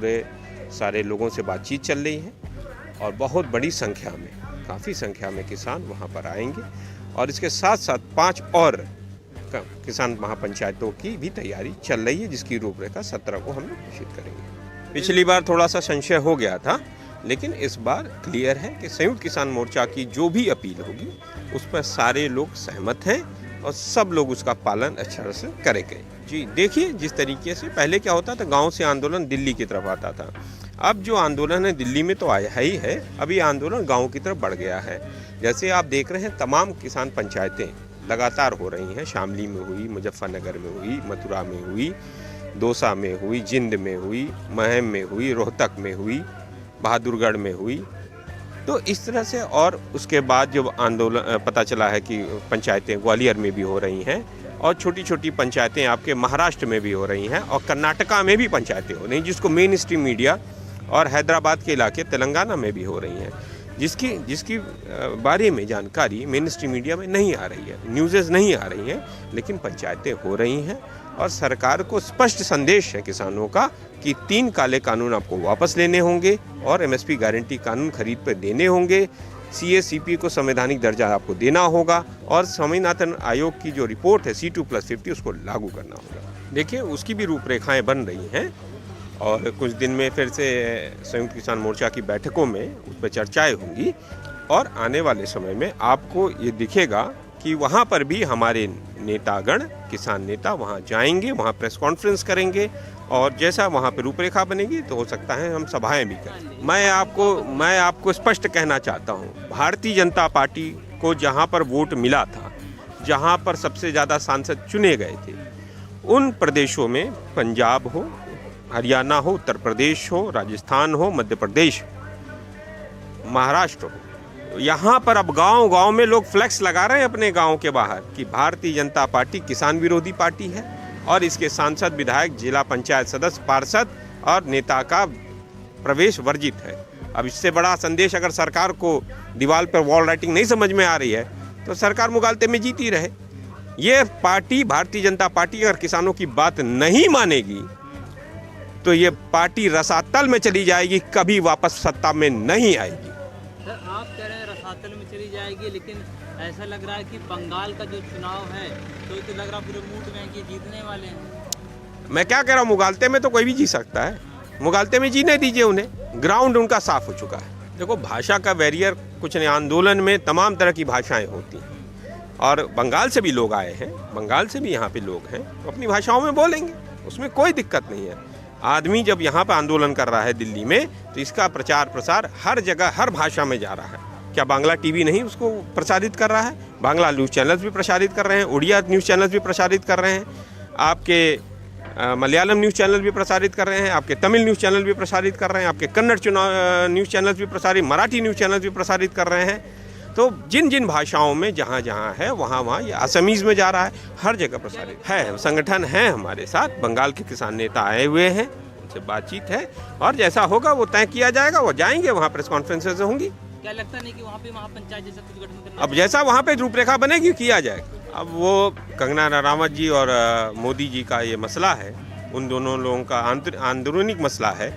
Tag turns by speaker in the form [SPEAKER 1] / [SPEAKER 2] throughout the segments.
[SPEAKER 1] पूरे सारे लोगों से बातचीत चल रही है और बहुत बड़ी संख्या में, काफ़ी संख्या में किसान वहाँ पर आएंगे और इसके साथ साथ 5 और किसान महापंचायतों की भी तैयारी चल रही है, जिसकी रूपरेखा 17 को हम लोग घोषित करेंगे। पिछली बार थोड़ा सा संशय हो गया था, लेकिन इस बार क्लियर है कि संयुक्त किसान मोर्चा की जो भी अपील होगी उस पर सारे लोग सहमत हैं और सब लोग उसका पालन अच्छे तरह से करेंगे। जी देखिए, जिस तरीके से पहले क्या होता था, गांव से आंदोलन दिल्ली की तरफ आता था। अब जो आंदोलन है दिल्ली में तो आया ही है, अभी आंदोलन गांव की तरफ बढ़ गया है। जैसे आप देख रहे हैं, तमाम किसान पंचायतें लगातार हो रही हैं। शामली में हुई, मुजफ्फरनगर में हुई, मथुरा में हुई, दौसा में हुई, जिंद में हुई, महम में हुई, रोहतक में हुई, बहादुरगढ़ में हुई। तो इस तरह से, और उसके बाद जब आंदोलन पता चला है कि पंचायतें ग्वालियर में भी हो रही हैं और छोटी छोटी पंचायतें आपके महाराष्ट्र में भी हो रही हैं और कर्नाटका में भी पंचायतें हो रही हैं, जिसको मेन स्ट्रीम मीडिया और हैदराबाद के इलाके तेलंगाना में भी हो रही हैं, जिसकी बारे में जानकारी मेन स्ट्रीम मीडिया में नहीं आ रही है, न्यूज़ेज़ नहीं आ रही हैं, लेकिन पंचायतें हो रही हैं। और सरकार को स्पष्ट संदेश है किसानों का कि 3 काले कानून आपको वापस लेने होंगे और एमएसपी गारंटी कानून खरीद पर देने होंगे, सीएसीपी को संवैधानिक दर्जा आपको देना होगा और स्वामीनाथन आयोग की जो रिपोर्ट है C2+50 उसको लागू करना होगा। देखिए, उसकी भी रूपरेखाएं बन रही हैं और कुछ दिन में फिर से संयुक्त किसान मोर्चा की बैठकों में उस पर चर्चाएं होंगी और आने वाले समय में आपको ये दिखेगा कि वहाँ पर भी हमारे नेतागण, किसान नेता वहाँ जाएंगे, वहाँ प्रेस कॉन्फ्रेंस करेंगे और जैसा वहाँ पे रूपरेखा बनेगी तो हो सकता है हम सभाएं भी करें। मैं आपको स्पष्ट कहना चाहता हूँ, भारतीय जनता पार्टी को जहाँ पर वोट मिला था, जहाँ पर सबसे ज़्यादा सांसद चुने गए थे, उन प्रदेशों में पंजाब हो, हरियाणा हो, उत्तर प्रदेश हो, राजस्थान हो, मध्य प्रदेश, महाराष्ट्र हो, यहाँ पर अब गांव-गांव में लोग फ्लैक्स लगा रहे हैं अपने गांव के बाहर कि भारतीय जनता पार्टी किसान विरोधी पार्टी है और इसके सांसद, विधायक, जिला पंचायत सदस्य, पार्षद और नेता का प्रवेश वर्जित है। अब इससे बड़ा संदेश अगर सरकार को दीवार पर वॉल राइटिंग नहीं समझ में आ रही है तो सरकार मुगालते में जीती रहे। ये पार्टी, भारतीय जनता पार्टी, अगर किसानों की बात नहीं मानेगी तो ये पार्टी रसातल में चली जाएगी, कभी वापस सत्ता में नहीं आएगी।
[SPEAKER 2] सर, आप कह रहे हैं रसातल में चली जाएगी, लेकिन ऐसा लग रहा है कि बंगाल का जो चुनाव है तो लग रहा पूरे मूड में कि जीतने वाले हैं।
[SPEAKER 1] मैं क्या कह रहा हूँ, मुगालते में तो कोई भी जीत सकता है, मुगालते में जीने दीजिए उन्हें, ग्राउंड उनका साफ हो चुका है। देखो, भाषा का बैरियर कुछ नहीं, आंदोलन में तमाम तरह की भाषाएं होती हैं और बंगाल से भी लोग आए हैं, बंगाल से भी यहाँ पे लोग हैं, तो अपनी भाषाओं में बोलेंगे, उसमें कोई दिक्कत नहीं है। आदमी जब यहाँ पर आंदोलन कर रहा है दिल्ली में तो इसका प्रचार प्रसार हर जगह, हर भाषा में जा रहा है। क्या बांग्ला टीवी नहीं उसको प्रसारित कर रहा है? बांग्ला न्यूज़ चैनल्स भी प्रसारित कर रहे हैं, उड़िया न्यूज़ चैनल्स भी प्रसारित कर रहे हैं, आपके मलयालम न्यूज़ चैनल भी प्रसारित कर रहे हैं, आपके तमिल न्यूज़ चैनल भी प्रसारित कर रहे हैं, आपके कन्नड़ न्यूज़ चैनल्स भी प्रसारित, मराठी न्यूज़ चैनल्स भी प्रसारित कर रहे हैं। तो जिन जिन भाषाओं में जहाँ जहाँ है वहाँ ये असमीज़ में जा रहा है, हर जगह प्रसारित है। संगठन है हमारे साथ, बंगाल के किसान नेता आए हुए हैं, उनसे बातचीत है और जैसा होगा वो तय किया जाएगा, वो जाएंगे, वहाँ प्रेस कॉन्फ्रेंसेज होंगी।
[SPEAKER 2] क्या लगता नहीं कि वहाँ पे महापंचायत जैसा कुछ गठन करना?
[SPEAKER 1] अब जैसा वहाँ पे रूपरेखा बनेगी किया जाएगा। अब वो कंगना रनावत जी और मोदी जी का ये मसला है, उन दोनों लोगों का आंदोलनिक मसला है,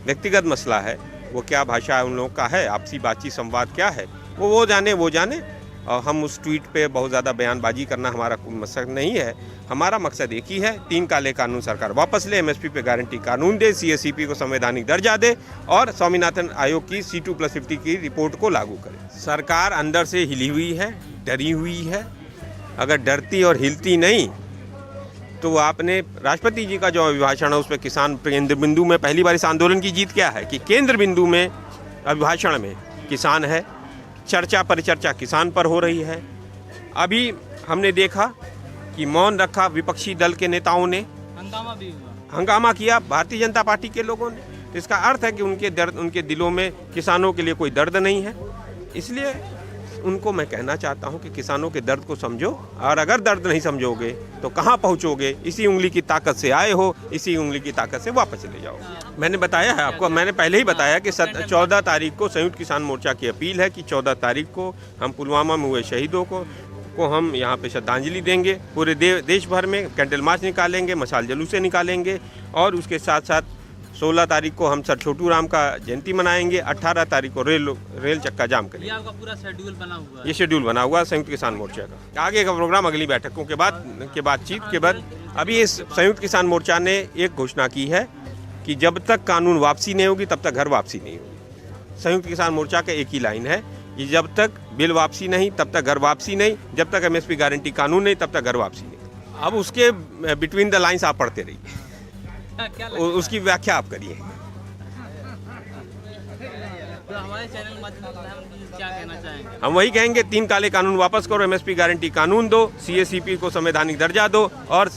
[SPEAKER 1] व्यक्तिगत मसला है। वो क्या भाषा उन लोगों का है, आपसी बातचीत संवाद क्या है, वो जाने। और हम उस ट्वीट पे बहुत ज़्यादा बयानबाजी करना हमारा कोई मकसद नहीं है। हमारा मकसद एक ही है, 3 काले कानून सरकार वापस ले, एमएसपी पे गारंटी कानून दे, सीएसीपी को संवैधानिक दर्जा दे और स्वामीनाथन आयोग की C2+50 की रिपोर्ट को लागू करे। सरकार अंदर से हिली हुई है, डरी हुई है। अगर डरती और हिलती नहीं तो आपने राष्ट्रपति जी का जो अभिभाषण है उस पर किसान केंद्र बिंदु में, पहली बार इस आंदोलन की जीत क्या है कि केंद्र बिंदु में अभिभाषण में किसान है, चर्चा परिचर्चा किसान पर हो रही है। अभी हमने देखा कि मौन रखा विपक्षी दल के नेताओं ने,
[SPEAKER 2] हंगामा भी हुआ,
[SPEAKER 1] हंगामा किया भारतीय जनता पार्टी के लोगों ने। तो इसका अर्थ है कि उनके दिलों में किसानों के लिए कोई दर्द नहीं है। इसलिए उनको मैं कहना चाहता हूं कि किसानों के दर्द को समझो, और अगर दर्द नहीं समझोगे तो कहां पहुंचोगे? इसी उंगली की ताकत से आए हो, इसी उंगली की ताकत से वापस चले जाओ। मैंने बताया है आपको, मैंने पहले ही बताया कि 14 तारीख को संयुक्त किसान मोर्चा की अपील है कि 14 तारीख को हम पुलवामा में हुए शहीदों को हम यहाँ पे श्रद्धांजलि देंगे। पूरे देश भर में कैंडल मार्च निकालेंगे, मशाल जुलूसें निकालेंगे और उसके साथ साथ 16 तारीख को हम सर छोटू राम का जयंती मनाएंगे, 18 तारीख को रेल चक्का जाम
[SPEAKER 2] ये
[SPEAKER 1] करेंगे।
[SPEAKER 2] आपका पूरा शेड्यूल बना हुआ है।
[SPEAKER 1] ये शेड्यूल बना हुआ है संयुक्त किसान मोर्चा का। आगे का प्रोग्राम अगली बैठकों के बाद बातचीत के बाद। अभी इस संयुक्त किसान मोर्चा ने एक घोषणा की है कि जब तक कानून वापसी नहीं होगी तब तक घर वापसी नहीं होगी। संयुक्त किसान मोर्चा का एक ही लाइन है कि जब तक बिल वापसी नहीं तब तक घर वापसी नहीं, जब तक एमएसपी गारंटी कानून नहीं तब तक घर वापसी नहीं। अब उसके बिटवीन द लाइंस आप पढ़ते रहिए,
[SPEAKER 2] क्या लगता है?
[SPEAKER 1] उसकी व्याख्या आप करिए।
[SPEAKER 2] तो हमारे चैनल के माध्यम से हम क्या कहना चाहेंगे?
[SPEAKER 1] हम वही कहेंगे 3 काले कानून वापस करो, एमएसपी गारंटी कानून दो, सीएसीपी को संवैधानिक दर्जा दो और